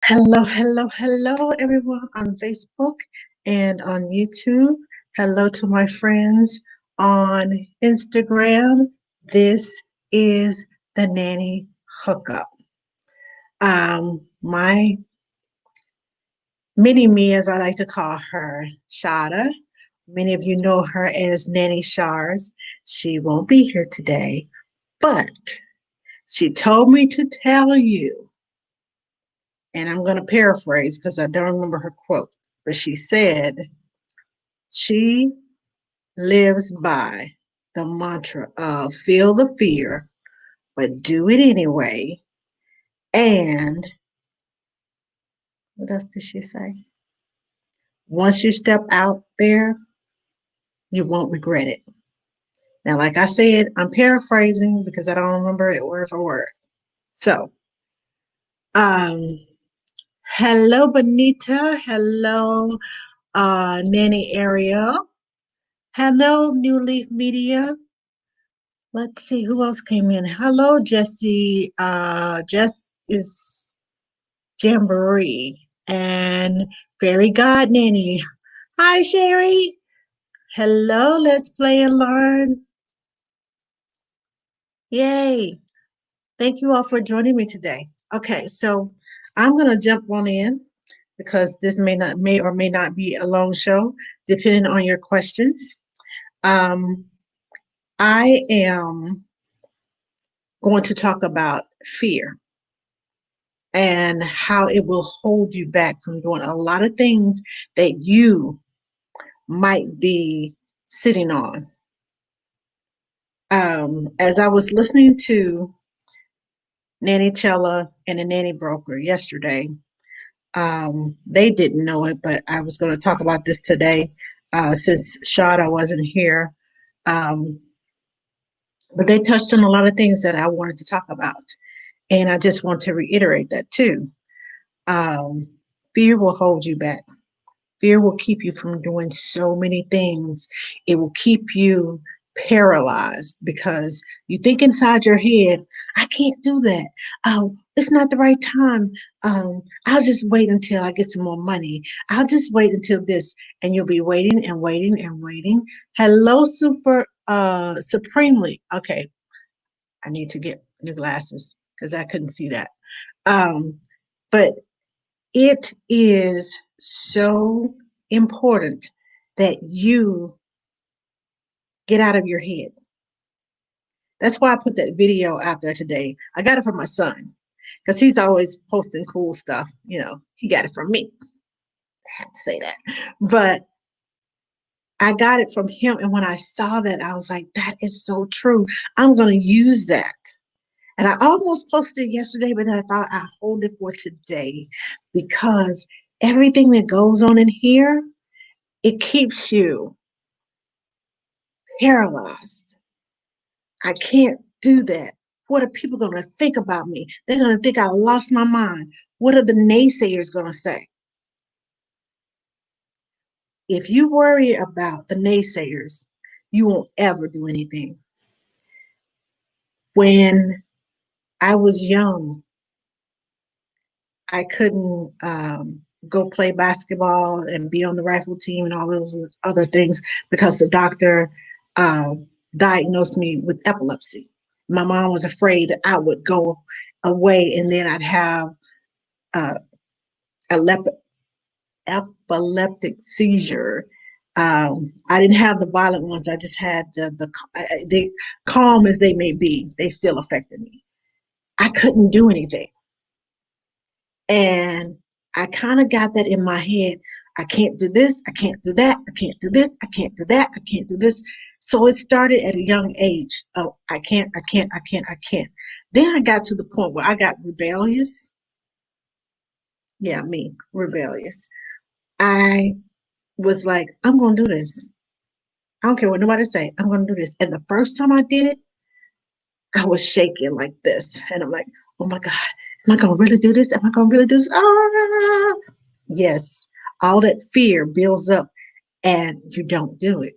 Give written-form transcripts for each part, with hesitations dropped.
Hello, hello, hello, everyone on Facebook and on YouTube. Hello to my friends on Instagram. This is the Nanny Hookup. My mini me, as I like to call her, Shada. Many of you know her as Nanny Shars. She won't be here today, but she told me to tell you, and I'm going to paraphrase because I don't remember her quote, but she said, she lives by the mantra of feel the fear, but do it anyway. And what else did she say? Once you step out there, you won't regret it. Now, like I said, I'm paraphrasing because I don't remember it word for word. So, um, hello, Bonita. Hello, Nanny Ariel. Hello, New Leaf Media. Let's see who else came in. Hello, Jesse. Jess is Jamboree and Fairy God Nanny. Hi, Sherry. Hello, let's play and learn. Yay. Thank you all for joining me today. Okay, so I'm gonna jump on in because this may or may not be a long show, depending on your questions. Um, I am going to talk about fear and how it will hold you back from doing a lot of things that you might be sitting on. As I was listening to Nanny Chella and the Nanny Broker yesterday, they didn't know it, but I was going to talk about this today since Shada wasn't here. Um, but they touched on a lot of things that I wanted to talk about. And I just want to reiterate that too. Um, Fear will hold you back. Fear will keep you from doing so many things. It will keep you paralyzed because you think inside your head, I can't do that. Oh, it's not the right time. I'll just wait until I get some more money. I'll just wait until this. And you'll be waiting and waiting and waiting. Hello, supremely. Okay, I need to get new glasses because I couldn't see that. But it is so important that you get out of your head. That's why I put that video out there today. I got it from my son because he's always posting cool stuff. You know, he got it from me. I have to say that. But I got it from him. And when I saw that, I was like, that is so true. I'm going to use that. And I almost posted it yesterday, but then I thought I'd hold it for today because everything that goes on in here, it keeps you paralyzed. I can't do that. What are people going to think about me? They're going to think I lost my mind. What are the naysayers going to say? If you worry about the naysayers, you won't ever do anything. When I was young, I couldn't go play basketball and be on the rifle team and all those other things because the doctor uh, diagnosed me with epilepsy. My mom was afraid that I would go away and then I'd have uh, a epileptic seizure. I didn't have the violent ones. I just had the calm as they may be. They still affected me. I couldn't do anything. And I kind of got that in my head. I can't do this. I can't do that. I can't do this. I can't do that. I can't do this. So it started at a young age. Oh, I can't, I can't, I can't, I can't. Then I got to the point where I got rebellious. Yeah, me, rebellious. I was like, I'm going to do this. I don't care what nobody say. I'm going to do this. And the first time I did it, I was shaking like this. And I'm like, oh my God, am I going to really do this? Am I going to really do this? Ah! Yes, all that fear builds up and you don't do it.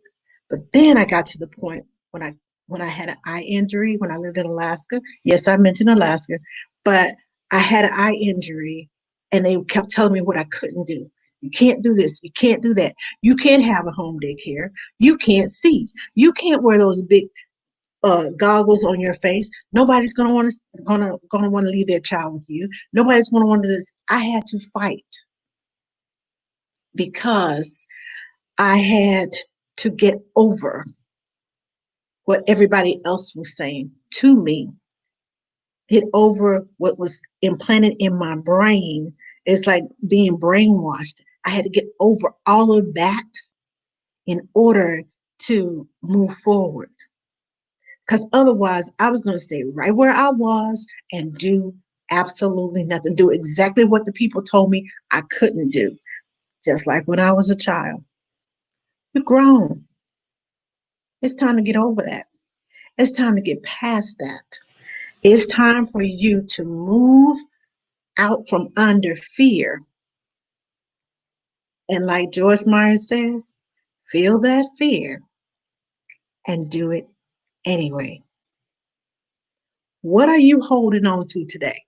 But then I got to the point when I had an eye injury when I lived in Alaska. Yes, I mentioned Alaska, but I had an eye injury And they kept telling me what I couldn't do. You can't do this. You can't do that. You can't have a home daycare. You can't see. You can't wear those big goggles on your face. Nobody's gonna want to leave their child with you. Nobody's gonna want to do this. I had to fight because I had to get over what everybody else was saying to me, get over what was implanted in my brain. It's like being brainwashed. I had to get over all of that in order to move forward. Because otherwise, I was going to stay right where I was and do absolutely nothing, do exactly what the people told me I couldn't do, just like when I was a child. You're grown. It's time to get over that. It's time to get past that. It's time for you to move out from under fear. And like Joyce Meyer says, feel that fear and do it anyway. What are you holding on to today?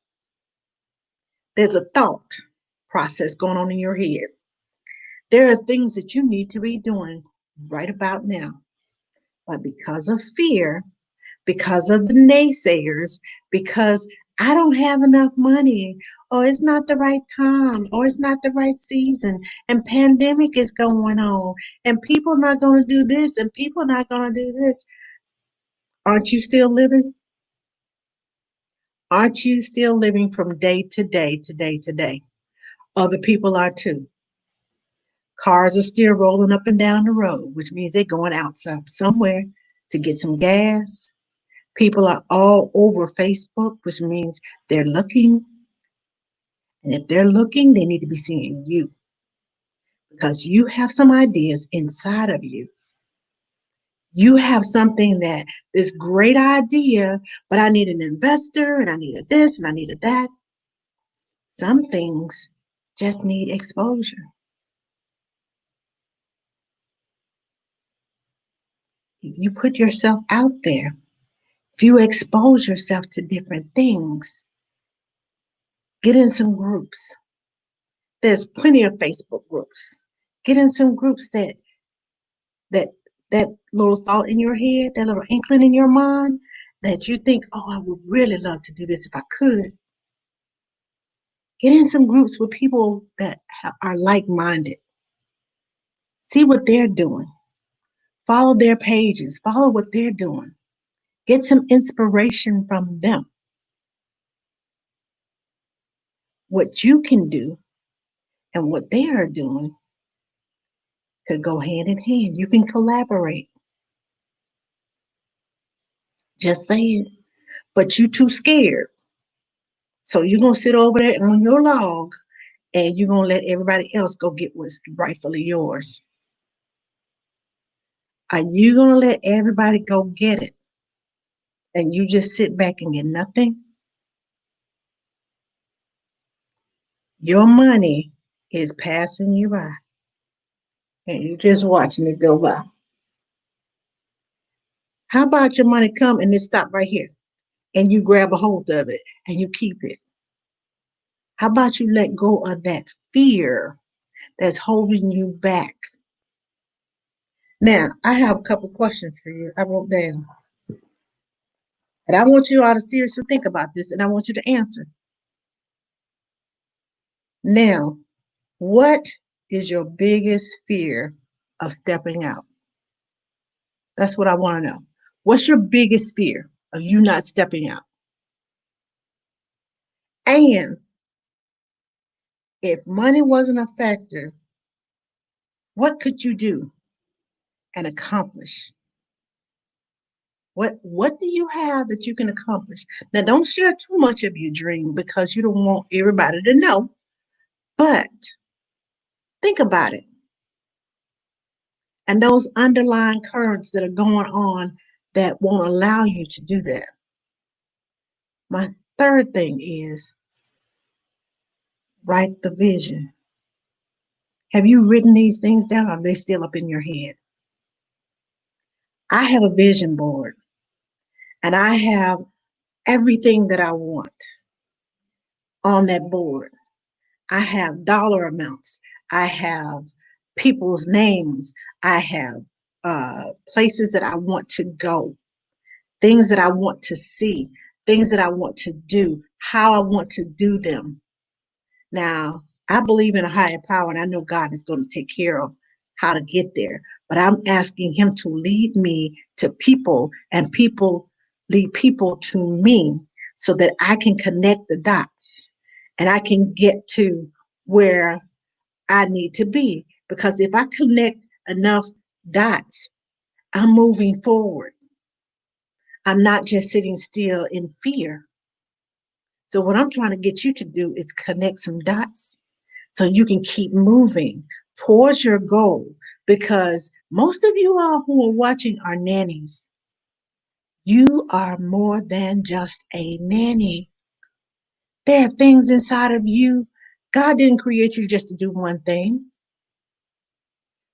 There's a thought process going on in your head. There are things that you need to be doing right about now. But because of fear, because of the naysayers, because I don't have enough money, or it's not the right time, or it's not the right season, and pandemic is going on, and people not going to do this, and people not going to do this. Aren't you still living? Aren't you still living from day to day to day to day? Other people are too. Cars are still rolling up and down the road, which means they're going outside somewhere to get some gas. People are all over Facebook, which means they're looking. And if they're looking, they need to be seeing you because you have some ideas inside of you. You have something that this great idea, but I need an investor and I needed this and I needed that. Some things just need exposure. If you put yourself out there, if you expose yourself to different things, get in some groups. There's plenty of Facebook groups. Get in some groups that that little thought in your head, that little inkling in your mind that you think, oh, I would really love to do this if I could. Get in some groups with people that are like-minded. See what they're doing. Follow their pages. Follow what they're doing. Get some inspiration from them. What you can do and what they are doing could go hand in hand. You can collaborate. Just saying. But you too scared. So you're going to sit over there on your log and you're going to let everybody else go get what's rightfully yours. Are you going to let everybody go get it and you just sit back and get nothing? Your money is passing you by and you're just watching it go by. How about your money come and it stop right here and you grab a hold of it and you keep it? How about you let go of that fear that's holding you back? Now, I have a couple questions for you. I wrote down. And I want you all to seriously think about this and I want you to answer. Now, what is your biggest fear of stepping out? That's what I want to know. What's your biggest fear of you not stepping out? And if money wasn't a factor, what could you do and accomplish? What do you have that you can accomplish? Now, don't share too much of your dream because you don't want everybody to know, but think about it. And those underlying currents that are going on that won't allow you to do that. My third thing is write the vision. Have you written these things down or are they still up in your head? I have a vision board and I have everything that I want on that board. I have dollar amounts. I have people's names. I have places that I want to go, things that I want to see, things that I want to do, how I want to do them. Now, I believe in a higher power, and I know God is going to take care of how to get there. But I'm asking Him to lead me to people, and people lead people to me so that I can connect the dots and I can get to where I need to be. Because if I connect enough dots, I'm moving forward. I'm not just sitting still in fear. So, what I'm trying to get you to do is connect some dots so you can keep moving towards your goal. Because most of you all who are watching are nannies. You are more than just a nanny. There are things inside of you. God didn't create you just to do one thing.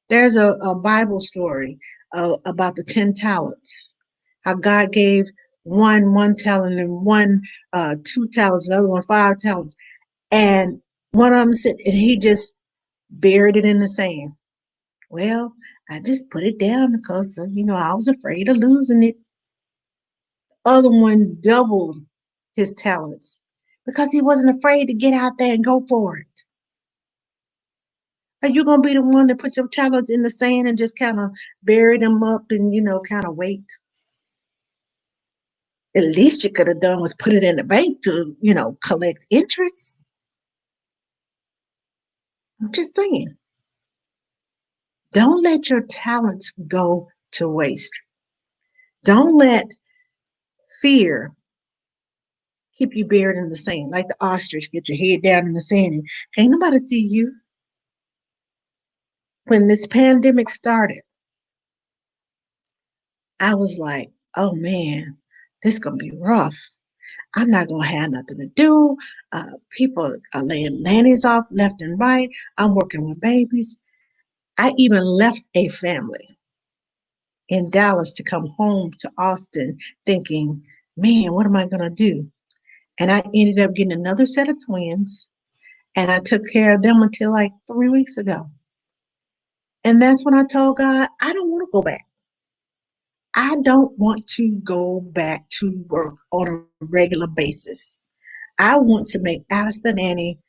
There's a Bible story about the 10 talents, how God gave one talent, and one 2 talents, the other one 5 talents. And one of them said, and he just buried it in the sand. Well, I just put it down because, I was afraid of losing it. Other one doubled his talents because he wasn't afraid to get out there and go for it. Are you going to be the one to put your talents in the sand and just kind of bury them up and, kind of wait? At least you could have done was put it in the bank to, collect interest. I'm just saying. Don't let your talents go to waste. Don't let fear keep you buried in the sand, like the ostrich, get your head down in the sand and can't nobody see you. When this pandemic started, I was like, oh man, this is going to be rough. I'm not going to have nothing to do. People are laying nannies off left and right. I'm working with babies. I even left a family in Dallas to come home to Austin thinking, man, what am I going to do? And I ended up getting another set of twins, and I took care of them until like 3 weeks ago. And that's when I told God, I don't want to go back. I don't want to go back to work on a regular basis. I want to make Ask the Nanny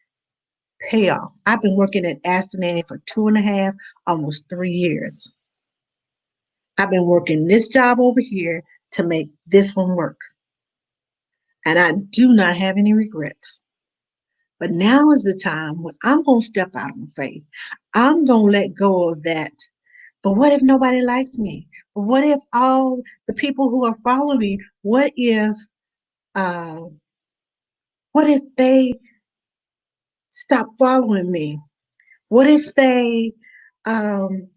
pay off. I've been working at Ask the Nanny for 2.5, almost 3 years. I've been working this job over here to make this one work. And I do not have any regrets. But now is the time when I'm going to step out on faith. I'm going to let go of that. But what if nobody likes me? What if all the people who are following me, uh, what if they stop following me? What if they um,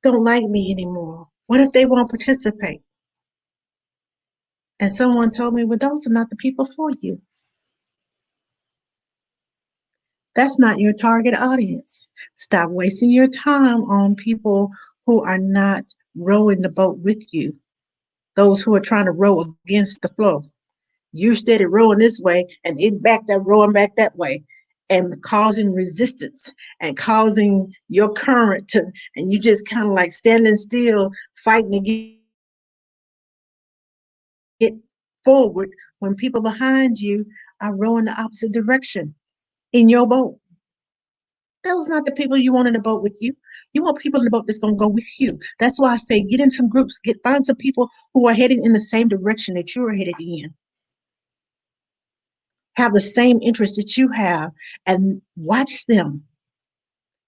don't like me anymore? What if they won't participate? And someone told me, well, those are not the people for you. That's not your target audience. Stop wasting your time on people who are not rowing the boat with you, those who are trying to row against the flow. You steady rowing this way and it back that rowing back that way and causing resistance and causing your current to, and you just kind of like standing still, fighting to get forward when people behind you are rowing the opposite direction in your boat. Those are not the people you want in the boat with you. You want people in the boat that's going to go with you. That's why I say get in some groups, find some people who are heading in the same direction that you're headed in. Have the same interest that you have, and watch them.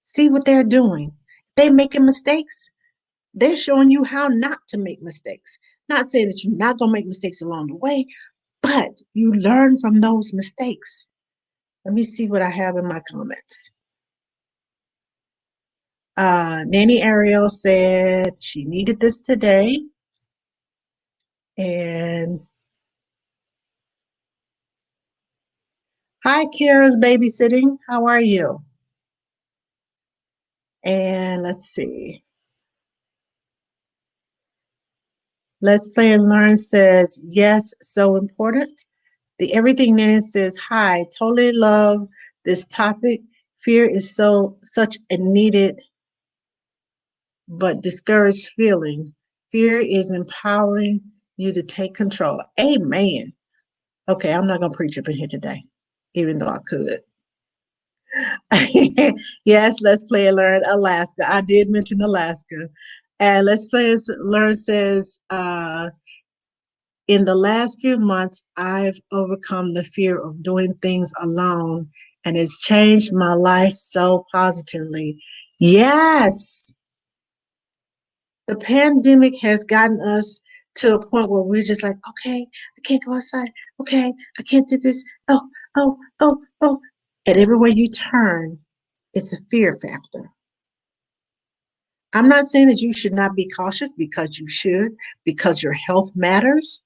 See what they're doing. If they're making mistakes, they're showing you how not to make mistakes. Not saying that you're not going to make mistakes along the way, but you learn from those mistakes. Let me see what I have in my comments. Nanny Ariel said she needed this today. And hi, Kara's babysitting. How are you? And let's see. Let's Play and Learn says, yes, so important. The Everything Nanny says, hi, totally love this topic. Fear is such a needed but discouraged feeling. Fear is empowering you to take control. Amen. Okay, I'm not gonna preach up in here today, even though I could. Yes, let's play and learn Alaska. I did mention Alaska. And let's play and learn says, in the last few months, I've overcome the fear of doing things alone, and it's changed my life so positively. Yes, the pandemic has gotten us to a point where we're just like, okay, I can't go outside. Okay, I can't do this. Oh, oh, oh, oh. And everywhere you turn, it's a fear factor. I'm not saying that you should not be cautious, because you should, because your health matters.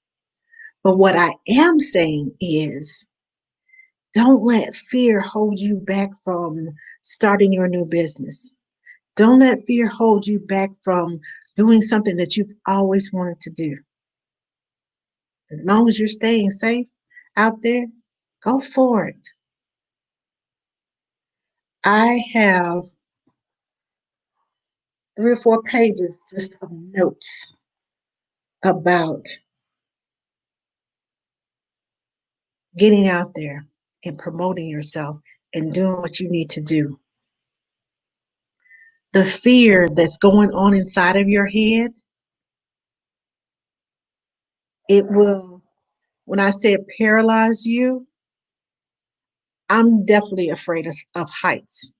But what I am saying is, don't let fear hold you back from starting your new business. Don't let fear hold you back from doing something that you've always wanted to do. As long as you're staying safe out there, go for it. I have 3 or 4 pages just of notes about getting out there and promoting yourself and doing what you need to do. The fear that's going on inside of your head, it will, when I said paralyze you, I'm definitely afraid of heights.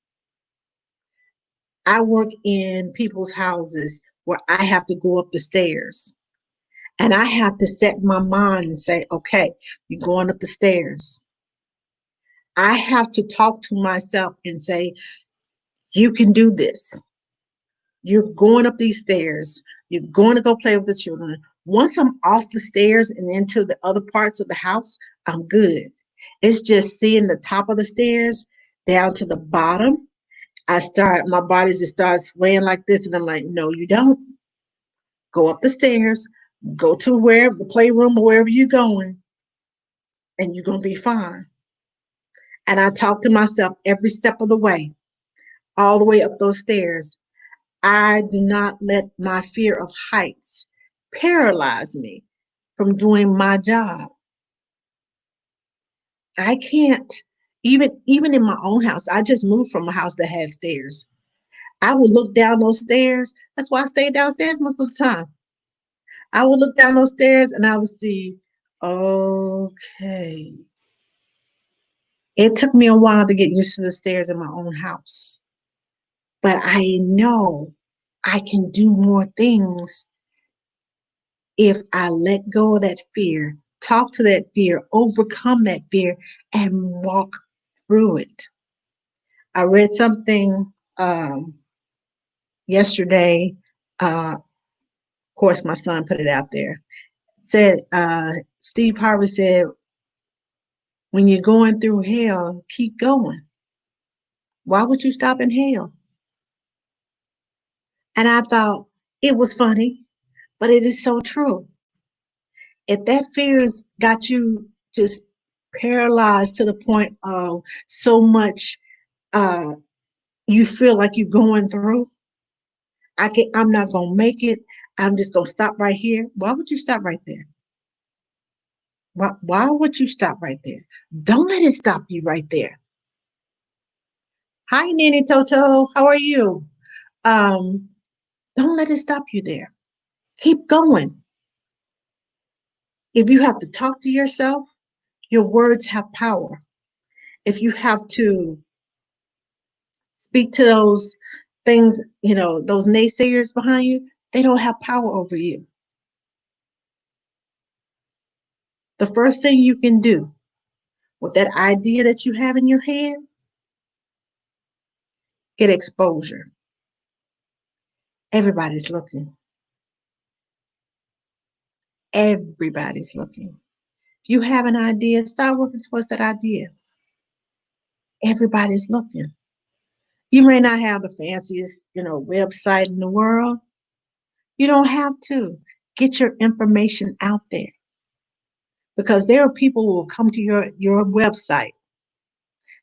I work in people's houses where I have to go up the stairs, and I have to set my mind and say, okay, you're going up the stairs. I have to talk to myself and say, you can do this. You're going up these stairs. You're going to go play with the children. Once I'm off the stairs and into the other parts of the house, I'm good. It's just seeing the top of the stairs down to the bottom. My body just starts swaying like this. And I'm like, no, you don't. Go up the stairs, go to wherever, the playroom or wherever you're going, and you're going to be fine. And I talk to myself every step of the way, all the way up those stairs. I do not let my fear of heights paralyze me from doing my job. I can't, even in my own house. I just moved from a house that had stairs. I would look down those stairs. That's why I stayed downstairs most of the time. I would look down those stairs and I would see, okay. It took me a while to get used to the stairs in my own house, but I know I can do more things if I let go of that fear, talk to that fear, overcome that fear, and walk through it. I read something yesterday. Of course, my son put it out there. Said Steve Harvey said, "When you're going through hell, keep going. Why would you stop in hell?" And I thought it was funny, but it is so true. If that fear's got you just paralyzed to the point of so much uh, you feel like you're going through, I'm not gonna make it. I'm just gonna stop right here. Why would you stop right there? Why would you stop right there? Don't let it stop you right there. Hi, Nanny Toto. How are you? Um, don't let it stop you there. Keep going. If you have to talk to yourself, your words have power. If you have to speak to those things, those naysayers behind you, they don't have power over you. The first thing you can do with that idea that you have in your head, get exposure. Everybody's looking. Everybody's looking. If you have an idea, start working towards that idea. Everybody's looking. You may not have the fanciest, website in the world. You don't have to. Get your information out there, because there are people who will come to your website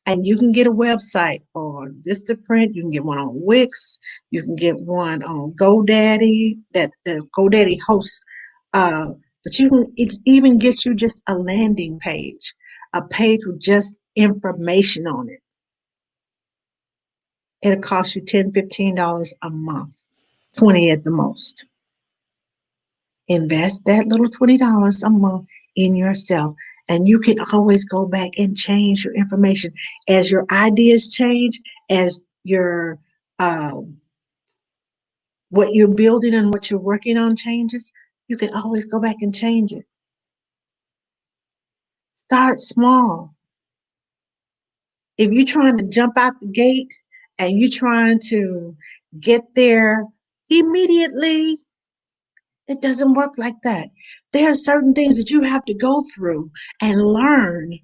And you can get a website on Vistaprint. You can get one on Wix. You can get one on GoDaddy that the GoDaddy hosts. Uh, but you can even get you just a landing page, a page with just information on it. It'll cost you $10, $15 a month, 20 at the most. Invest that little $20 a month in yourself. And you can always go back and change your information as your ideas change, as your what you're building and what you're working on changes. You can always go back and change it. Start small. If you're trying to jump out the gate and you're trying to get there immediately, it doesn't work like that. There are certain things that you have to go through and learn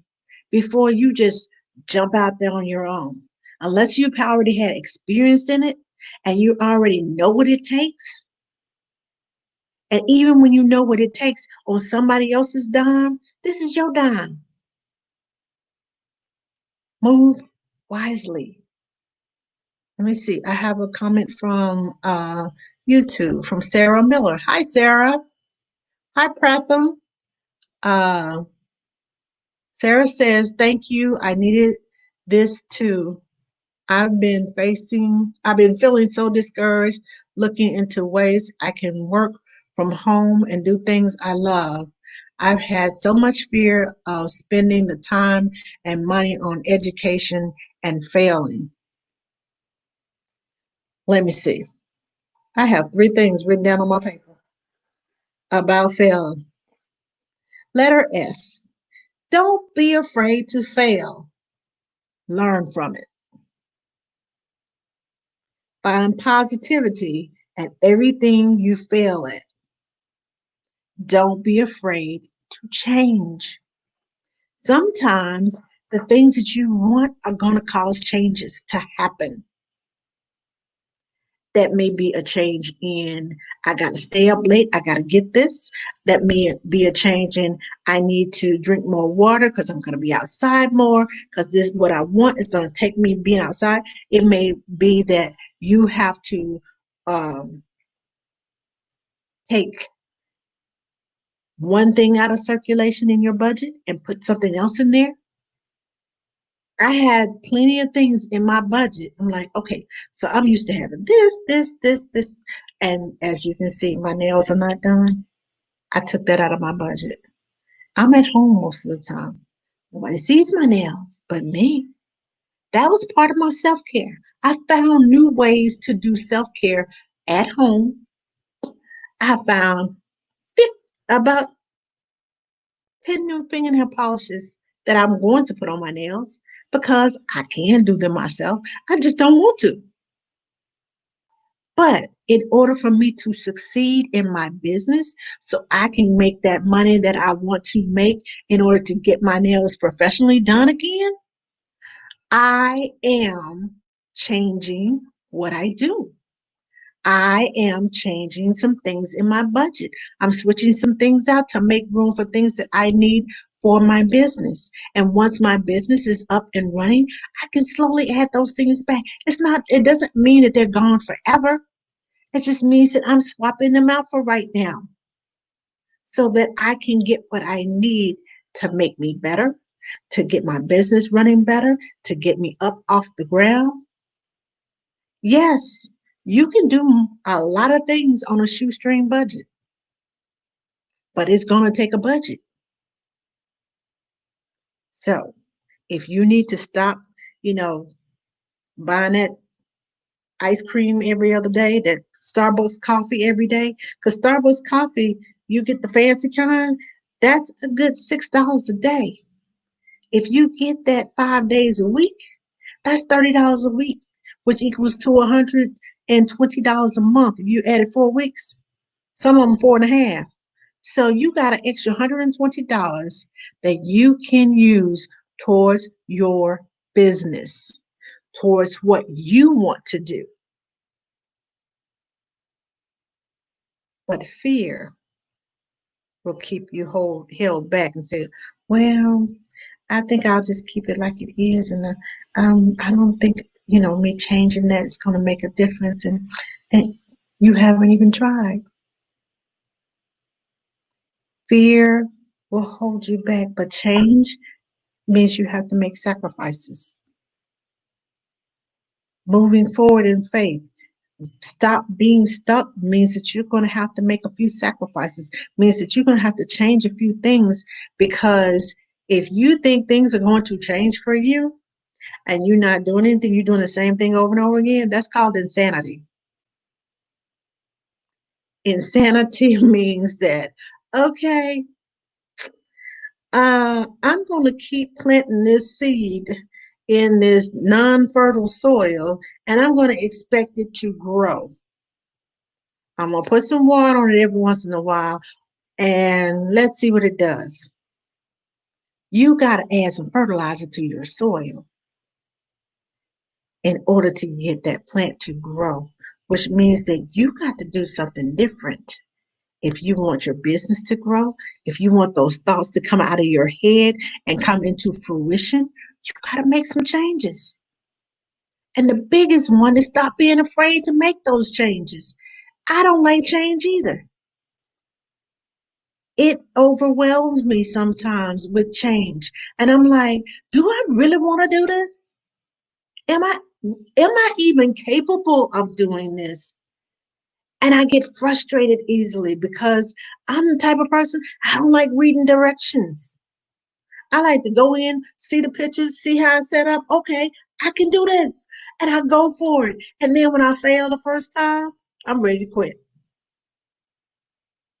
before you just jump out there on your own. Unless you've already had experience in it and you already know what it takes. And even when you know what it takes on somebody else's dime, this is your dime. Move wisely. Let me see. I have a comment from YouTube from Sarah Miller. Hi, Sarah. Hi, Pratham. Uh, Sarah says, thank you. I needed this too. I've been feeling so discouraged, looking into ways I can work from home and do things I love. I've had so much fear of spending the time and money on education and failing. Let me see. I have three things written down on my paper about failing. Letter S. Don't be afraid to fail. Learn from it. Find positivity at everything you fail at. Don't be afraid to change. Sometimes the things that you want are going to cause changes to happen. That may be a change in, I got to stay up late, I got to get this. That may be a change in, I need to drink more water because I'm going to be outside more because this, what I want is going to take me being outside. It may be that you have to take one thing out of circulation in your budget and put something else in there. I had plenty of things in my budget. I'm like, okay, so I'm used to having this. And as you can see, my nails are not done. I took that out of my budget. I'm at home most of the time. Nobody sees my nails but me. That was part of my self care. I found new ways to do self care at home. I found 50, about 10 new fingernail polishes that I'm going to put on my nails because I can do them myself. I just don't want to. But in order for me to succeed in my business, so I can make that money that I want to make in order to get my nails professionally done again, I am changing what I do. I am changing some things in my budget. I'm switching some things out to make room for things that I need for my business. And once my business is up and running, I can slowly add those things back. It doesn't mean that they're gone forever. It just means that I'm swapping them out for right now so that I can get what I need to make me better, to get my business running better, to get me up off the ground. Yes, you can do a lot of things on a shoestring budget, but it's going to take a budget. So if you need to stop, you know, buying that ice cream every other day, that Starbucks coffee every day, because Starbucks coffee, you get the fancy kind, that's a good $6 a day. If you get that 5 days a week, that's $30 a week, which equals to $120 a month if you added 4 weeks. Some of them four and a half. So you got an extra $120 that you can use towards your business, towards what you want to do. But fear will keep you held back and say, well, I think I'll just keep it like it is, and I don't think me changing that is going to make a difference. And you haven't even tried. Fear will hold you back, but change means you have to make sacrifices. Moving forward in faith. Stop being stuck means that you're going to have to make a few sacrifices, means that you're going to have to change a few things because if you think things are going to change for you and you're not doing anything, you're doing the same thing over and over again, that's called insanity. Insanity means that, okay, I'm going to keep planting this seed in this non-fertile soil and I'm going to expect it to grow. I'm going to put some water on it every once in a while and let's see what it does. You got to add some fertilizer to your soil in order to get that plant to grow, which means that you got to do something different. If you want your business to grow, if you want those thoughts to come out of your head and come into fruition, you got to make some changes. And the biggest one is stop being afraid to make those changes. I don't like change either. It overwhelms me sometimes with change. And I'm like, do I really want to do this? Am I even capable of doing this? And I get frustrated easily because I'm the type of person I don't like reading directions. I like to go in, see the pictures, see how it's set up. Okay, I can do this. And I go for it. And then when I fail the first time, I'm ready to quit.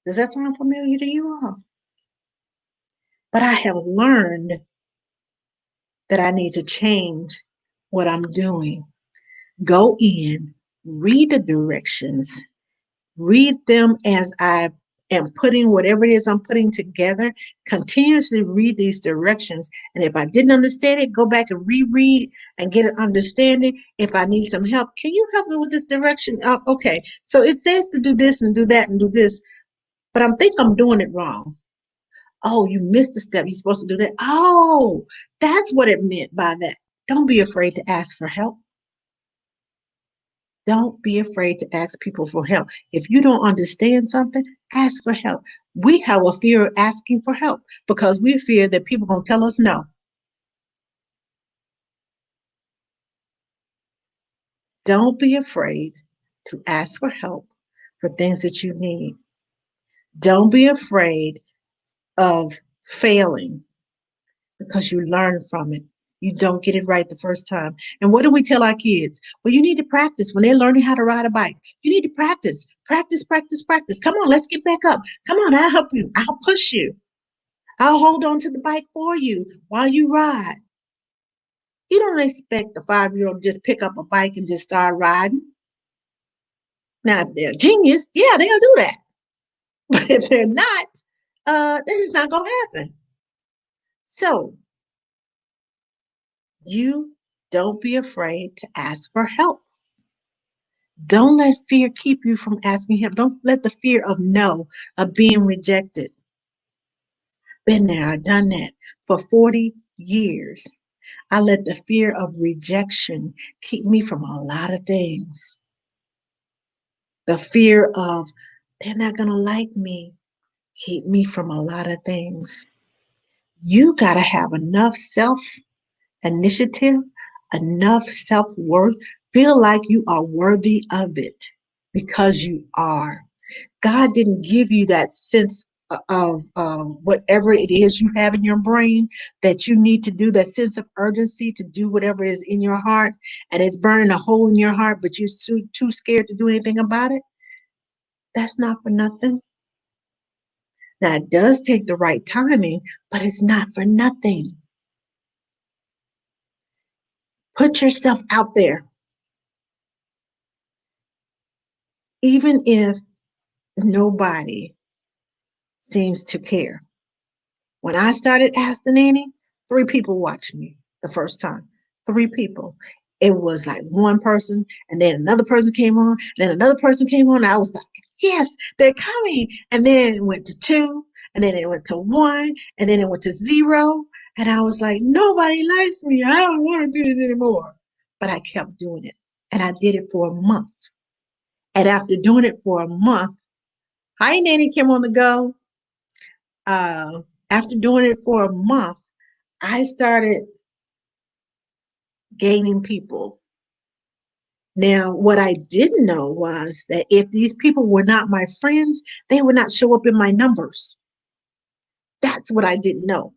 Does that sound familiar to you all? But I have learned that I need to change what I'm doing. Go in, read the directions, read them as I am putting whatever it is I'm putting together, continuously read these directions. And if I didn't understand it, go back and reread and get an understanding. If I need some help, can you help me with this direction? Okay, so it says to do this and do that and do this, but I think I'm doing it wrong. Oh, you missed a step. You're supposed to do that. Oh, that's what it meant by that. Don't be afraid to ask for help. Don't be afraid to ask people for help. If you don't understand something, ask for help. We have a fear of asking for help because we fear that people are going to tell us no. Don't be afraid to ask for help for things that you need. Don't be afraid of failing because you learn from it. You don't get it right the first time. And what do we tell our kids? Well, you need to practice when they're learning how to ride a bike. You need to practice, practice, practice, practice. Come on, let's get back up. Come on, I'll help you. I'll push you. I'll hold on to the bike for you while you ride. You don't expect a 5-year-old to just pick up a bike and just start riding. Now, if they're a genius, yeah, they'll do that. But if they're not, this is not going to happen. So you don't be afraid to ask for help. Don't let fear keep you from asking help. Don't let the fear of no, of being rejected. Been there, I've done that for 40 years. I let the fear of rejection keep me from a lot of things. The fear of they're not going to like me keep me from a lot of things. You got to have enough self initiative, enough self worth, feel like you are worthy of it because you are. God didn't give you that sense of whatever it is you have in your brain that you need to do, that sense of urgency to do whatever is in your heart, and it's burning a hole in your heart, but you're too scared to do anything about it. That's not for nothing. Now, it does take the right timing, but it's not for nothing. Put yourself out there, even if nobody seems to care. When I started Ask the Nanny, 3 people watched me the first time. 3 people. It was like one person, and then another person came on, then another person came on. And I was like, yes, they're coming. And then it went to 2, and then it went to 1, and then it went to 0. And I was like, nobody likes me. I don't want to do this anymore. But I kept doing it. And I did it for a month. And after doing it for a month, hi, Nanny Kim on the go. Uh, After doing it for a month, I started gaining people. Now, what I didn't know was that if these people were not my friends, they would not show up in my numbers. That's what I didn't know.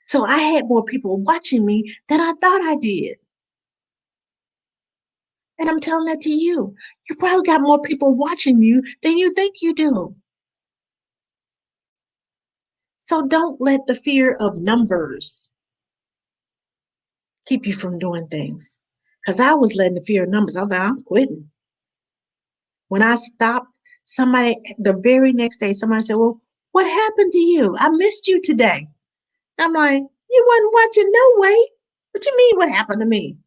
So I had more people watching me than I thought I did. And I'm telling that to you. You probably got more people watching you than you think you do. So don't let the fear of numbers keep you from doing things. Because I was letting the fear of numbers, I was like, I'm quitting. When I stopped, somebody, the very next day, somebody said, well, what happened to you? I missed you today. I'm like, you wasn't watching no way. What you mean what happened to me?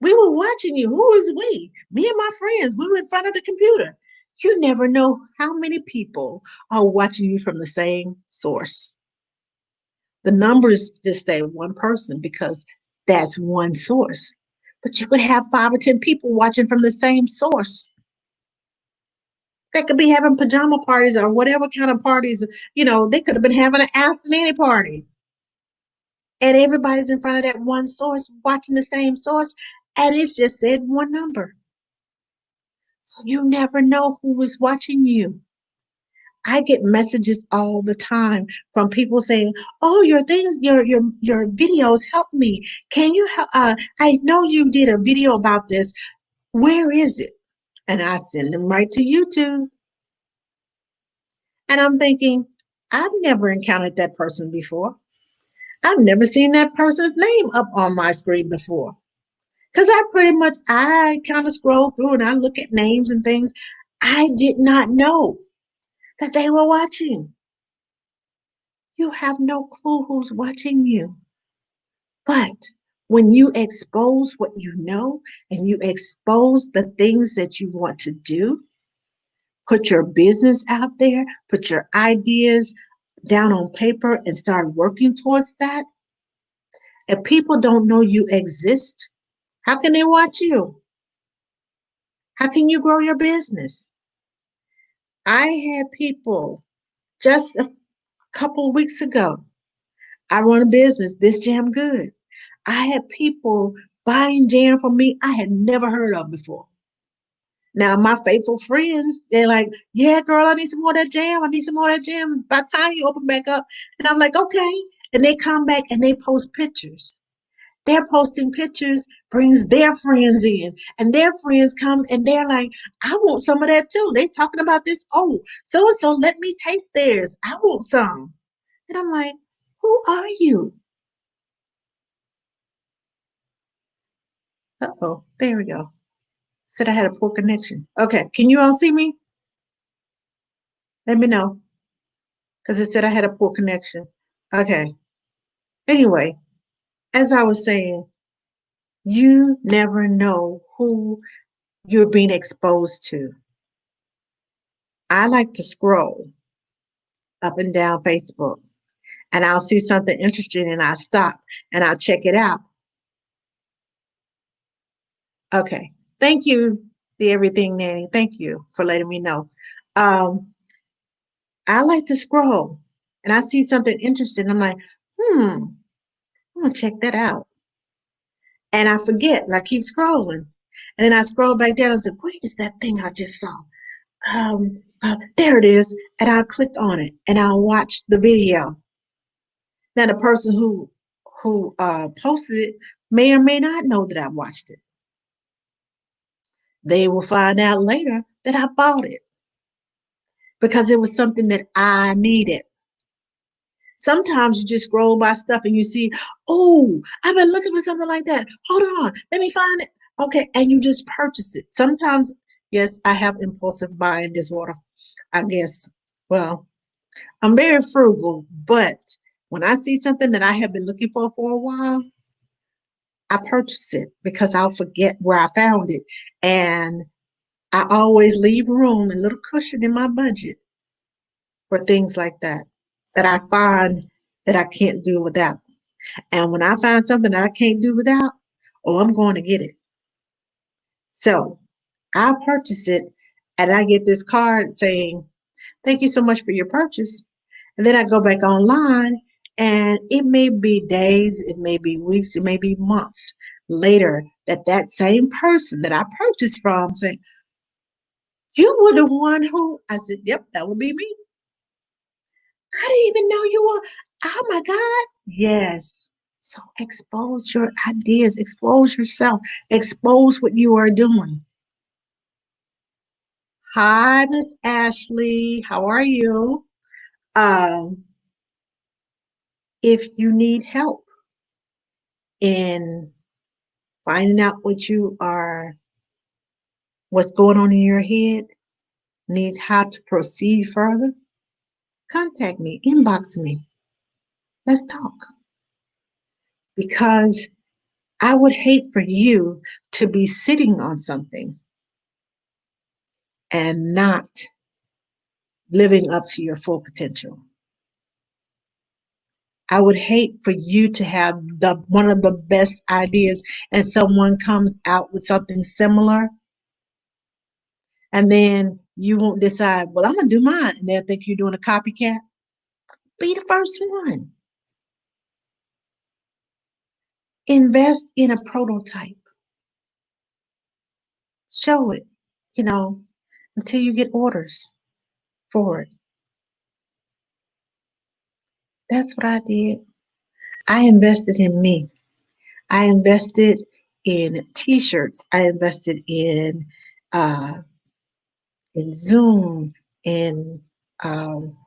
We were watching you. Who is we? Me and my friends. We were in front of the computer. You never know how many people are watching you from the same source. The numbers just say one person because that's one source. But you could have 5 or 10 people watching from the same source. They could be having pajama parties or whatever kind of parties. They could have been having an Ask the Nanny party. And everybody's in front of that one source, watching the same source. And it's just said one number. So you never know who is watching you. I get messages all the time from people saying, "Oh, your things, your videos help me. Can you help? I know you did a video about this. Where is it?" And I send them right to YouTube. And I'm thinking, I've never encountered that person before. I've never seen that person's name up on my screen before. Because I kind of scroll through and I look at names and things. I did not know that they were watching. You have no clue who's watching you. But when you expose what you know and you expose the things that you want to do, put your business out there, put your ideas down on paper and start working towards that. If people don't know you exist, how can they watch you? How can you grow your business? I had people just a couple of weeks ago. I run a business, This Jam Good. I had people buying jam from me I had never heard of before. Now, my faithful friends, they're like, yeah, girl, I need some more of that jam. I need some more of that jam. It's about time you open back up. And I'm like, okay. And they come back and they post pictures. They're posting pictures, brings their friends in, and their friends come and they're like, I want some of that too. They talking about this. Oh, so and so, let me taste theirs. I want some. And I'm like, who are you? Uh-oh, there we go. Said I had a poor connection. Okay, can you all see me? Let me know because it said I had a poor connection. Okay. Anyway, as I was saying, you never know who you're being exposed to. I like to scroll up and down Facebook and I'll see something interesting and I'll stop and I'll check it out. Okay. Thank you, the Everything Nanny. Thank you for letting me know. Um, I like to scroll and I see something interesting. I'm like, I'm gonna check that out. And I forget and I keep scrolling. And then I scroll back down and say, where is that thing I just saw? There it is. And I clicked on it and I'll watch the video. Now the person who posted it may or may not know that I watched it. They will find out later that I bought it because it was something that I needed. Sometimes you just scroll by stuff and you see, oh, I've been looking for something like that. Hold on, let me find it. Okay, and you just purchase it. Sometimes, yes, I have impulsive buying disorder, I guess. Well, I'm very frugal, but when I see something that I have been looking for a while, I purchase it because I'll forget where I found it. And I always leave room, a little cushion in my budget for things like that, that I find that I can't do without. And when I find something that I can't do without, oh, I'm going to get it. So I'll purchase it and I get this card saying, thank you so much for your purchase. And then I go back online and it may be days, it may be weeks, it may be months later that that same person that I purchased from saying, you were the one who, I said, yep, that would be me. I didn't even know you were, oh my God. Yes. So expose your ideas, expose yourself, expose what you are doing. Hi, Miss Ashley. How are you? Um, if you need help in finding out what's going on in your head, need how to proceed further, contact me, inbox me. Let's talk. Because I would hate for you to be sitting on something and not living up to your full potential. I would hate for you to have the one of the best ideas and someone comes out with something similar and then you won't decide, well, I'm gonna do mine, and they'll think you're doing a copycat. Be the first one. Invest in a prototype. Show it, you know, until you get orders for it. That's what I did. I invested in me. I invested in t-shirts. I invested uh, in Zoom, in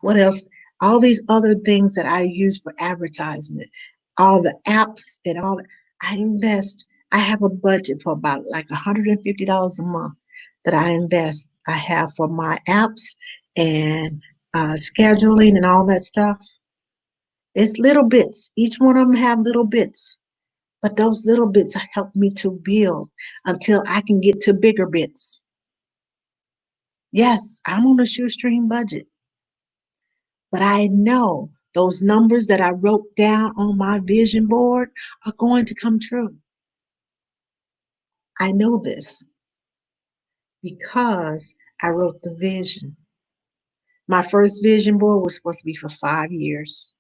what else? All these other things that I use for advertisement, all the apps and all that. I invest. I have a budget for about like $150 a month that I invest. I have for my apps and scheduling and all that stuff. It's little bits. Each one of them have little bits. But those little bits help me to build until I can get to bigger bits. Yes, I'm on a shoestring budget, but I know those numbers that I wrote down on my vision board are going to come true. I know this because I wrote the vision. My first vision board was supposed to be for 5 years.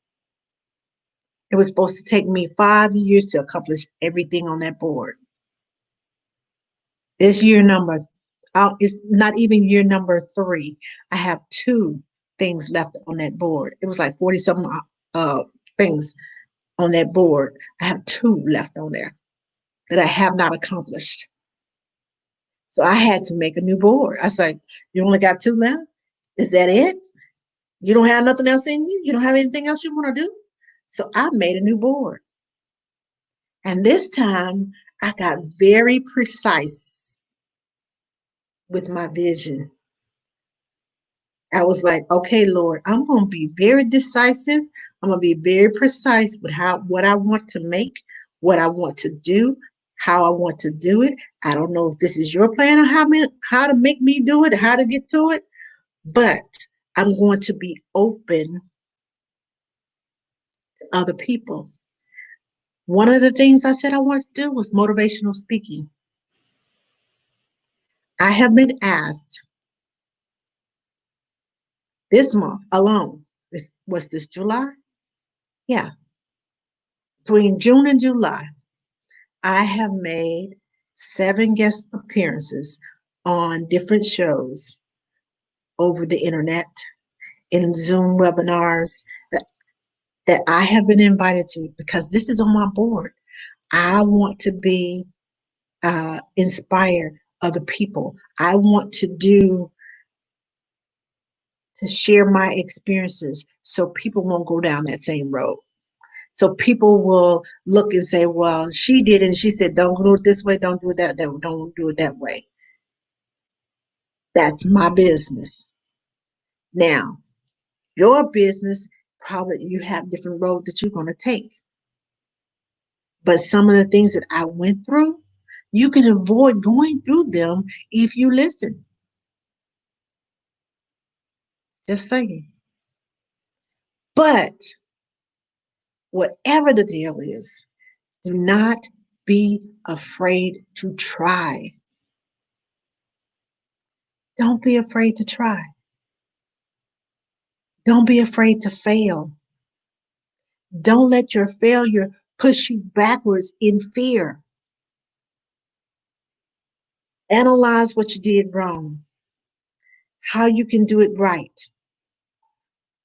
It was supposed to take me 5 years to accomplish everything on that board. This year number, it's not even year number 3. I have 2 things left on that board. It was like 40 something things on that board. I have 2 left on there that I have not accomplished. So I had to make a new board. I said, you only got 2 left? Is that it? You don't have nothing else in you? You don't have anything else you want to do? So I made a new board. And this time I got very precise with my vision. I was like, okay, Lord, I'm going to be very decisive. I'm going to be very precise with what I want to make, what I want to do, how I want to do it. I don't know if this is your plan on how to make me do it, how to get to it, but I'm going to be open to other people. One of the things I said I wanted to do was motivational speaking. I have been asked this month alone. Was this July? Yeah, between June and July. I have made 7 guest appearances on different shows over the internet, in Zoom webinars that I have been invited to because this is on my board. I want to be inspire other people. I want to share my experiences so people won't go down that same road. So people will look and say, well, she did it and she said, don't do it this way, don't do it don't do it that way. That's my business. Now, your business, probably you have different roads that you're going to take. But some of the things that I went through, you can avoid going through them if you listen. Just saying. But Whatever the deal is, do not be afraid to try. Don't be afraid to try. Don't be afraid to fail. Don't let your failure push you backwards in fear. Analyze what you did wrong, how you can do it right,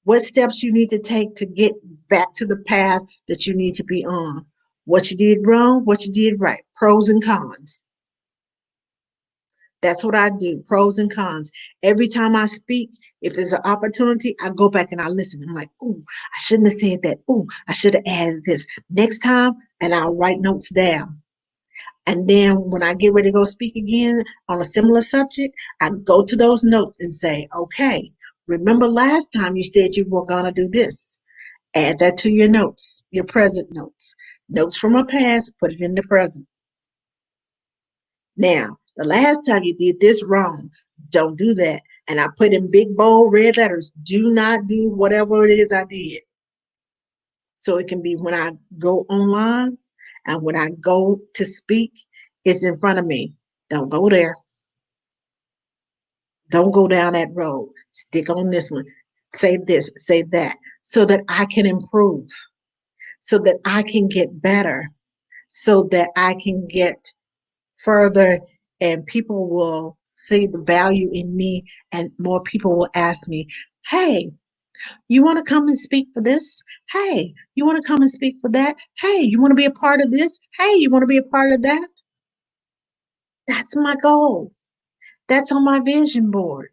what steps you need to take to get back to the path that you need to be on, what you did wrong, what you did right, pros and cons. That's what I do, pros and cons. Every time I speak, if there's an opportunity, I go back and I listen. I'm like, ooh, I shouldn't have said that. Ooh, I should have added this next time, and I'll write notes down. And then when I get ready to go speak again on a similar subject, I go to those notes and say, okay, remember last time you said you were going to do this. Add that to your notes, your present notes. Notes from a past, put it in the present. Now, the last time you did this wrong, don't do that. And I put in big, bold, red letters, do not do whatever it is I did. So it can be when I go online and when I go to speak, it's in front of me. Don't go there. Don't go down that road. Stick on this one. Say this, say that, so that I can improve, so that I can get better, so that I can get further and people will see the value in me and more people will ask me, hey, you want to come and speak for this? Hey, you want to come and speak for that? Hey, you want to be a part of this? Hey, you want to be a part of that? That's my goal. That's on my vision board.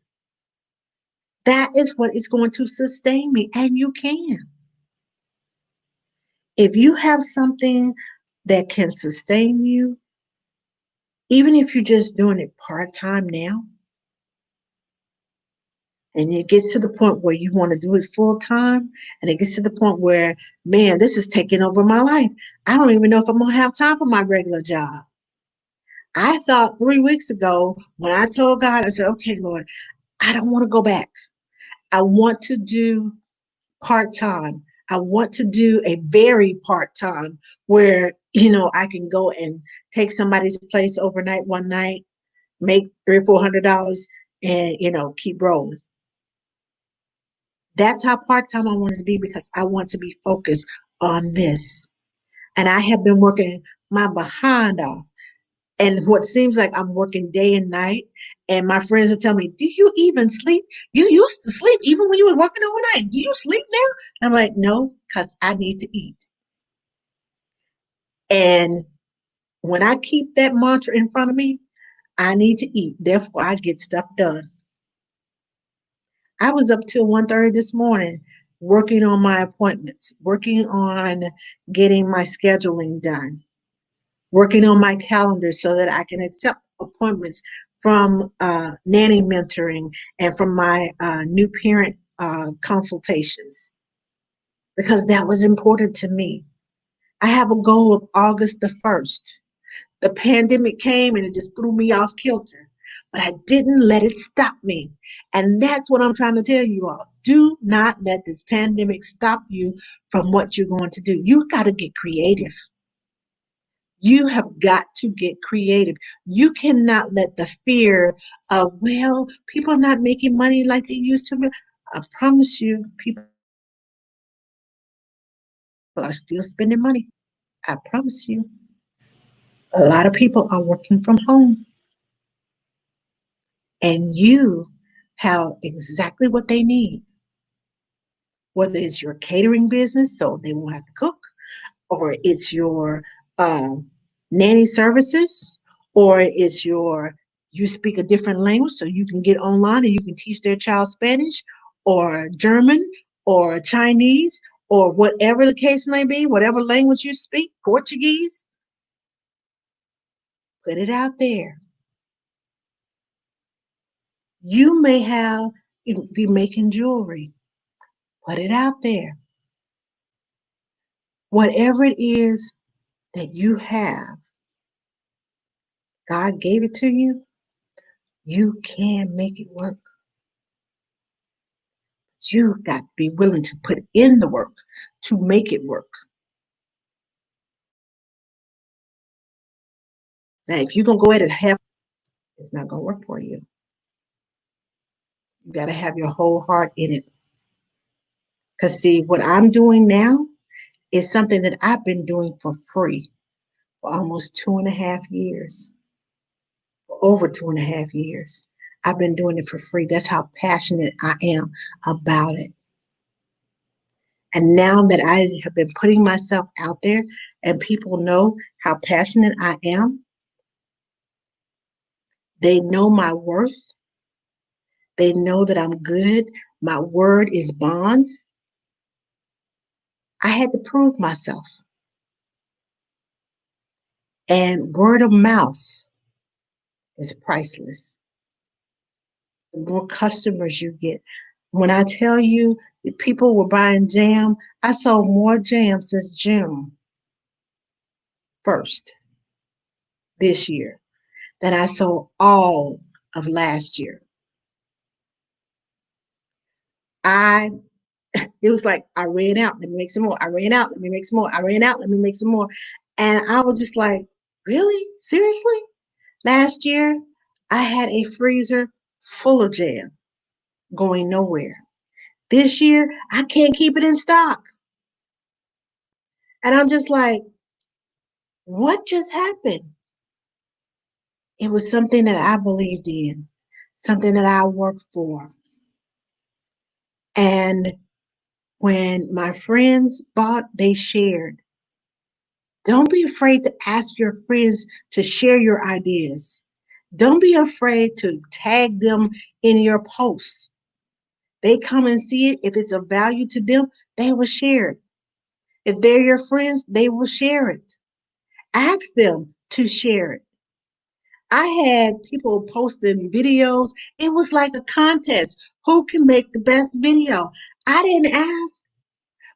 That is what is going to sustain me. And you can. If you have something that can sustain you, even if you're just doing it part time now, and it gets to the point where you want to do it full time, and it gets to the point where, man, this is taking over my life. I don't even know if I'm going to have time for my regular job. I thought 3 weeks ago when I told God, I said, okay, Lord, I don't want to go back. I want to do part time. I want to do a very part time where, I can go and take somebody's place overnight one night, make $300 or $400 and, keep rolling. That's how part time I want to be because I want to be focused on this. And I have been working my behind off. And what seems like I'm working day and night. And my friends will tell me, do you even sleep? You used to sleep even when you were working overnight. Do you sleep now? I'm like, no, because I need to eat. And when I keep that mantra in front of me, I need to eat. Therefore, I get stuff done. I was up till 1:30 this morning working on my appointments, working on getting my scheduling done, working on my calendar so that I can accept appointments from nanny mentoring and from my new parent consultations because that was important to me. I have a goal of August the 1st. The pandemic came and it just threw me off kilter, but I didn't let it stop me. And that's what I'm trying to tell you all. Do not let this pandemic stop you from what you're going to do. You got to get creative. You have got to get creative. You cannot let the fear of, well, people are not making money like they used to. I promise you, people are still spending money. I promise you. A lot of people are working from home, and you have exactly what they need. Whether it's your catering business, so they won't have to cook, or it's your uh, nanny services, or it's you speak a different language so you can get online and you can teach their child Spanish or German or Chinese or whatever the case may be, whatever language you speak, Portuguese, put it out there. You may be making jewelry, put it out there. Whatever it is that you have, God gave it to you, you can make it work. You got to be willing to put in the work to make it work. Now, if you're going to go ahead and have, it's not going to work for you. You got to have your whole heart in it. Because, see, what I'm doing now is something that I've been doing for free for almost 2.5 years, for over 2.5 years. I've been doing it for free. That's how passionate I am about it. And now that I have been putting myself out there and people know how passionate I am, they know my worth. They know that I'm good. My word is bond. I had to prove myself. And word of mouth is priceless. The more customers you get. When I tell you that people were buying jam, I sold more jam since June 1st this year than I sold all of last year. I It was like I ran out, let me make some more. I ran out, let me make some more. I ran out, let me make some more. And I was just like, really? Seriously? Last year, I had a freezer full of jam going nowhere. This year, I can't keep it in stock. And I'm just like, what just happened? It was something that I believed in, something that I worked for. And when my friends bought, they shared. Don't be afraid to ask your friends to share your ideas. Don't be afraid to tag them in your posts. They come and see it. If it's of value to them, they will share it. If they're your friends, they will share it. Ask them to share it. I had people posting videos. It was like a contest. Who can make the best video? I didn't ask,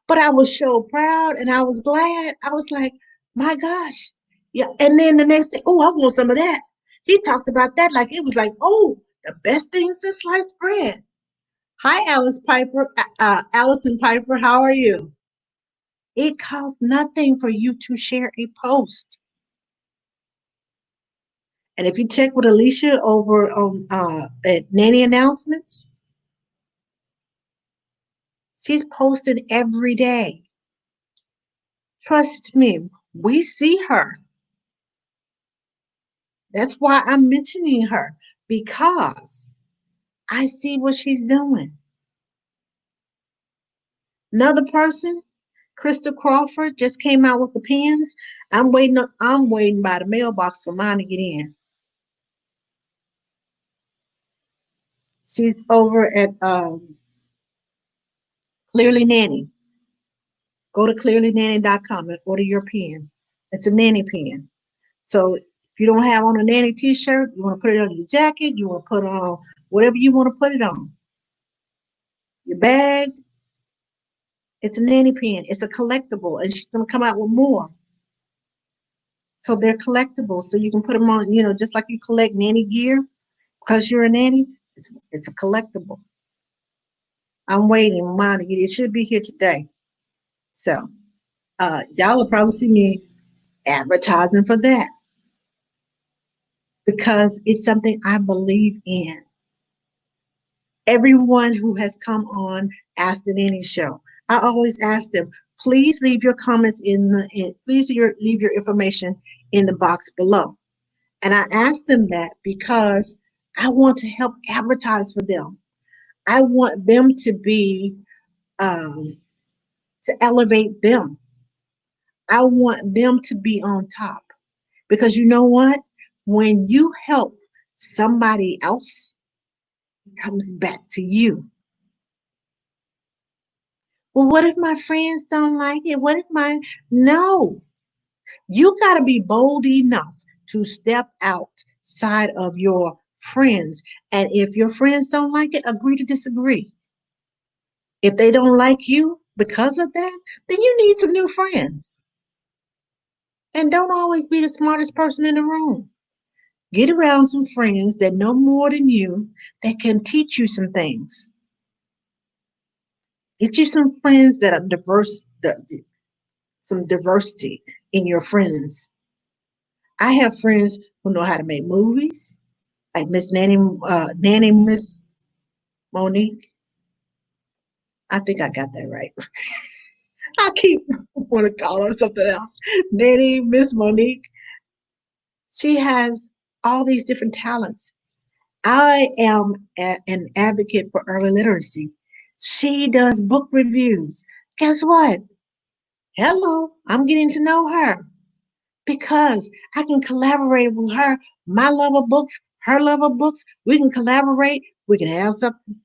but I was so proud and I was glad. I was like, my gosh. Yeah. And then the next day, oh, I want some of that. He talked about that like it was like, oh, the best thing since sliced bread. Hi, Allison Piper. How are you? It costs nothing for you to share a post. And if you check with Alicia over on at Nanny Announcements, she's posting every day. Trust me, we see her. That's why I'm mentioning her because I see what she's doing. Another person, Krista Crawford, just came out with the pens. I'm waiting by the mailbox for mine to get in. She's over at Clearly Nanny. Go to clearlynanny.com and order your pen. It's a nanny pen. So if you don't have on a nanny t-shirt, you want to put it on your jacket, you want to put it on whatever you want to put it on. Your bag, it's a nanny pen. It's a collectible, and she's going to come out with more. So they're collectibles, so you can put them on, just like you collect nanny gear because you're a nanny. It's a collectible. I'm waiting mine to get it. It should be here today. So y'all will probably see me advertising for that because it's something I believe in. Everyone who has come on Ask the Nanny Show, I always ask them, please leave your comments leave your information in the box below. And I ask them that because I want to help advertise for them. I want them to elevate them. I want them to be on top because you know what? When you help somebody else, it comes back to you. Well, what if my friends don't like it? What if no, you got to be bold enough to step outside of your friends. And if your friends don't like it, agree to disagree. If they don't like you because of that, then you need some new friends. And don't always be the smartest person in the room. Get around some friends that know more than you that can teach you some things. Get you some friends that are diverse, some diversity in your friends. I have friends who know how to make movies, like Nanny Miss Monique. I think I got that right. I keep want to call her something else. Nanny Miss Monique. She has all these different talents. I am an advocate for early literacy. She does book reviews. Guess what? Hello, I'm getting to know her because I can collaborate with her. My love of books, her love of books. We can collaborate. We can have something.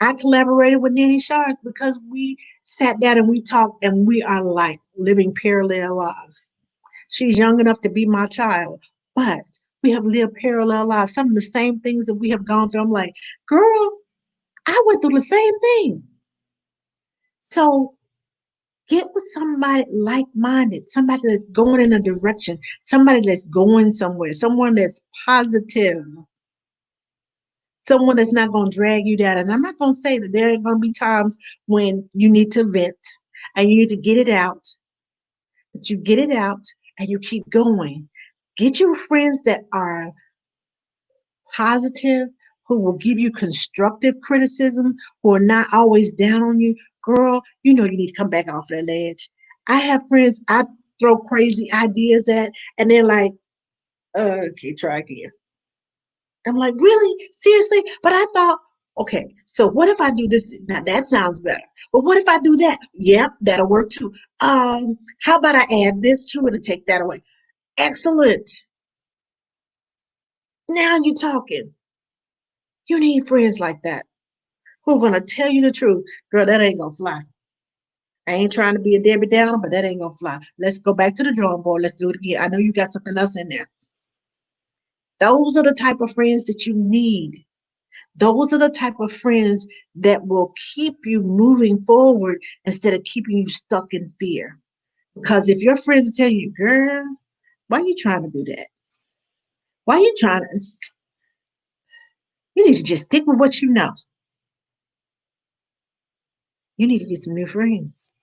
I collaborated with Nanny Shards because we sat down and we talked, and we are like living parallel lives. She's young enough to be my child, but we have lived parallel lives. Some of the same things that we have gone through. I'm like, girl, I went through the same thing. So get with somebody like minded, somebody that's going in a direction, somebody that's going somewhere, someone that's positive, someone that's not going to drag you down. And I'm not going to say that there are going to be times when you need to vent and you need to get it out, but you get it out and you keep going. Get your friends that are positive, who will give you constructive criticism, who are not always down on you. Girl, you know you need to come back off that ledge. I have friends I throw crazy ideas at, and they're like, okay, try again. I'm like, really? Seriously? But I thought, okay, so what if I do this? Now that sounds better. But what if I do that? Yep, that'll work too. How about I add this to it and take that away? Excellent. Now you're talking. You need friends like that who are gonna tell you the truth. Girl, that ain't gonna fly. I ain't trying to be a Debbie Downer, but that ain't gonna fly. Let's go back to the drawing board. Let's do it again. I know you got something else in there. Those are the type of friends that you need. Those are the type of friends that will keep you moving forward instead of keeping you stuck in fear. Because if your friends tell you, girl, why are you trying to do that? Why are you trying to? You need to just stick with what you know. You need to get some new friends.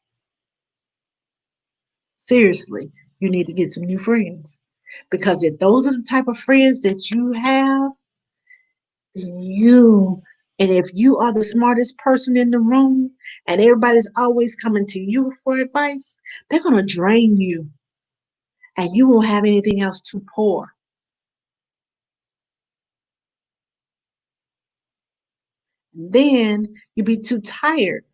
Seriously, you need to get some new friends. Because if those are the type of friends that you have, you, and if you are the smartest person in the room and everybody's always coming to you for advice, they're going to drain you and you won't have anything else to pour. Then you'll be too tired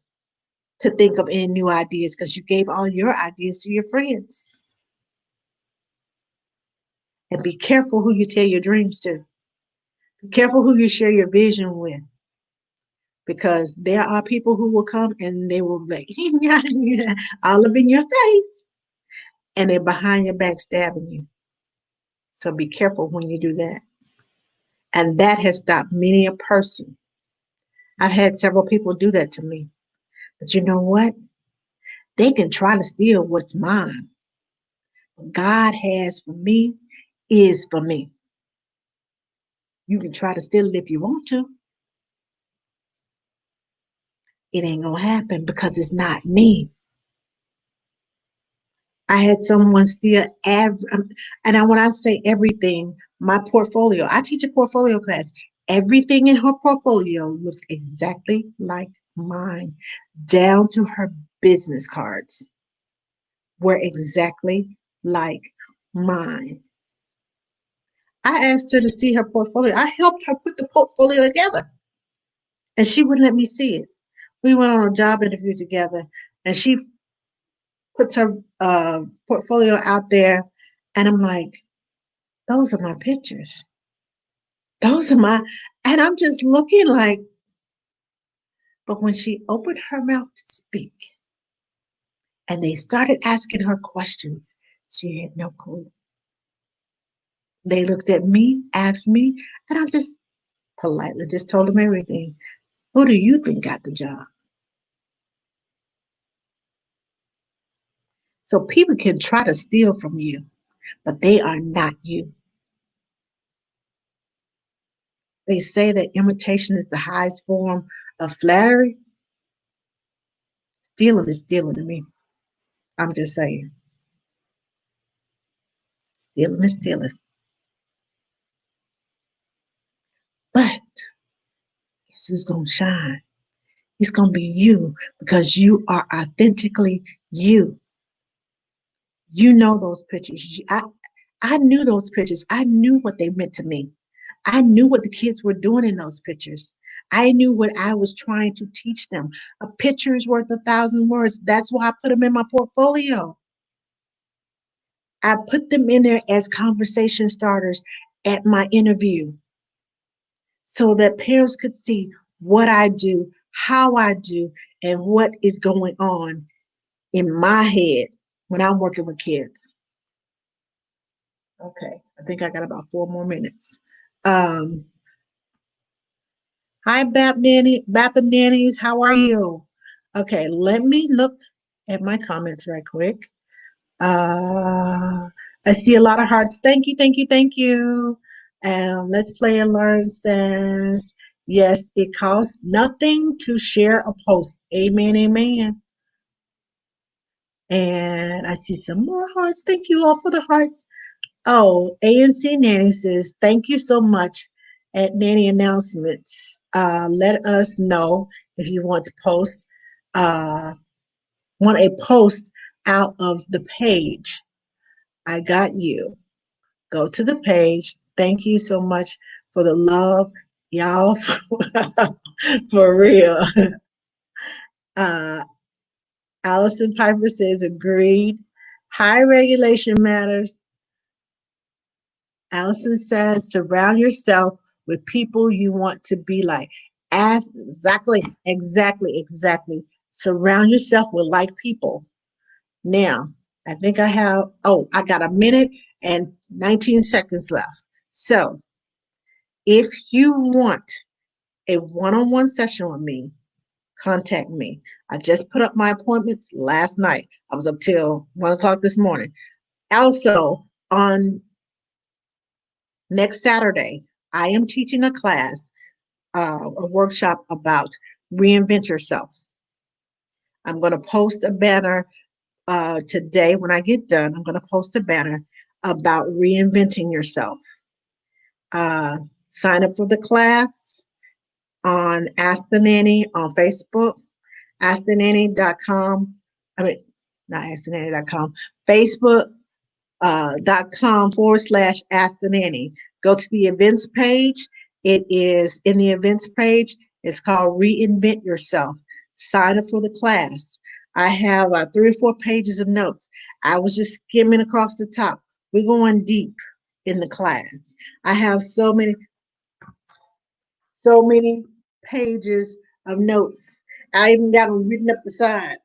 to think of any new ideas because you gave all your ideas to your friends. And be careful who you tell your dreams to. Be careful who you share your vision with because there are people who will come and they will be like, all up in your face, and they're behind your back stabbing you. So be careful when you do that. And that has stopped many a person. I've had several people do that to me. But you know what? They can try to steal what's mine. What God has for me is for me. You can try to steal it if you want to. It ain't gonna happen because it's not me. I had someone steal and when I say everything, my portfolio. I teach a portfolio class. Everything in her portfolio looked exactly like mine, down to her business cards were exactly like mine. I asked her to see her portfolio. I helped her put the portfolio together, and she wouldn't let me see it. We went on a job interview together, and she puts her portfolio out there, and I'm like, those are my pictures. Those are my, and I'm just looking like, but when she opened her mouth to speak and they started asking her questions, she had no clue. They looked at me, asked me, and I just politely just told them everything. Who do you think got the job? So people can try to steal from you, but they are not you. They say that imitation is the highest form of flattery. Stealing is stealing to me. I'm just saying. Stealing is stealing. But guess who's going to shine? It's going to be you because you are authentically you. You know those pictures. I knew those pictures. I knew what they meant to me. I knew what the kids were doing in those pictures. I knew what I was trying to teach them. A picture is worth 1,000 words. That's why I put them in my portfolio. I put them in there as conversation starters at my interview so that parents could see what I do, how I do, and what is going on in my head when I'm working with kids. Okay, I think I got about 4 more minutes. Um, Hi, Bap and Nannies. How are you? Okay, let me look at my comments right quick. I see a lot of hearts. Thank you, thank you, thank you. Let's Play and Learn says, yes, it costs nothing to share a post. Amen, amen. And I see some more hearts. Thank you all for the hearts. Oh, ANC Nanny says, thank you so much at Nanny Announcements. Let us know if you want to post, want a post out of the page. I got you. Go to the page. Thank you so much for the love, y'all, for real. Uh, Allison Piper says, agreed. High regulation matters. Allison says, surround yourself with people you want to be like. Exactly. Surround yourself with like people. Now, I think I got a minute and 19 seconds left. So, if you want a one on one session with me, contact me. I just put up my appointments last night. I was up till 1 o'clock this morning. Also, on next Saturday, I am teaching a class, a workshop about reinvent yourself. I'm going to post a banner today when I get done. I'm going to post a banner about reinventing yourself. Uh, Sign up for the class on Ask the Nanny on Facebook, askthenanny.com. I mean, not askthenanny.com, Facebook .com/ask the nanny. Go to the events page. It is in the events page. It's called Reinvent Yourself. Sign up for the class. I have 3 or 4 pages of notes. I was just skimming across the top. We're going deep in the class. I have so many pages of notes. I even got them written up the side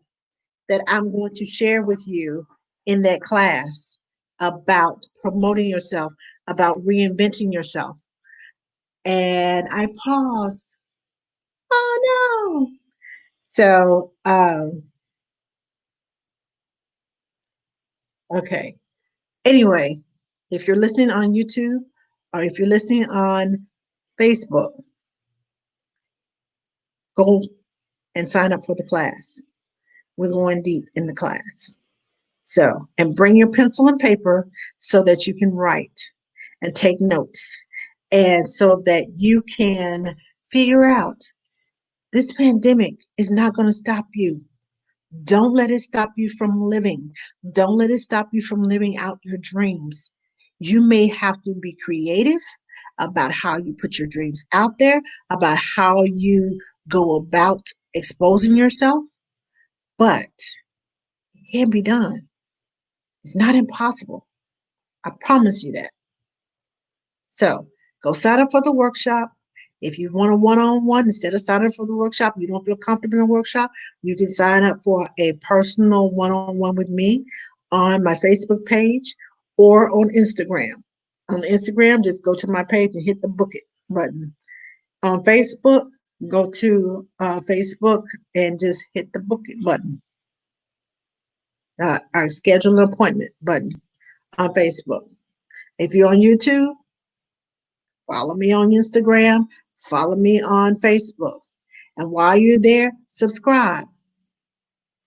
that I'm going to share with you in that class about promoting yourself, about reinventing yourself. And I paused. Oh no. So, okay. Anyway, if you're listening on YouTube or if you're listening on Facebook, go and sign up for the class. We're going deep in the class. So, and bring your pencil and paper so that you can write and take notes and so that you can figure out this pandemic is not going to stop you. Don't let it stop you from living. Don't let it stop you from living out your dreams. You may have to be creative about how you put your dreams out there, about how you go about exposing yourself, but it can be done. It's not impossible. I promise you that. So go sign up for the workshop. If you want a one-on-one, instead of signing up for the workshop, you don't feel comfortable in the workshop, you can sign up for a personal one-on-one with me on my Facebook page or on Instagram. On Instagram, just go to my page and hit the book it button. On Facebook, go to Facebook and just hit the book it button. Our schedule an appointment button on Facebook. If you're on YouTube, follow me on Instagram, follow me on Facebook. And while you're there, subscribe.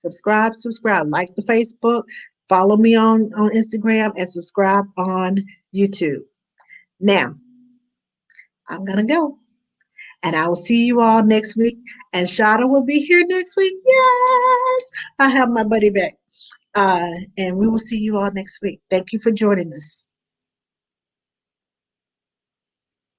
Subscribe. Like the Facebook, Follow me on Instagram and subscribe on YouTube. Now, I'm going to go. And I will see you all next week. And Shada will be here next week. Yes, I have my buddy back. And we will see you all next week. Thank you for joining us.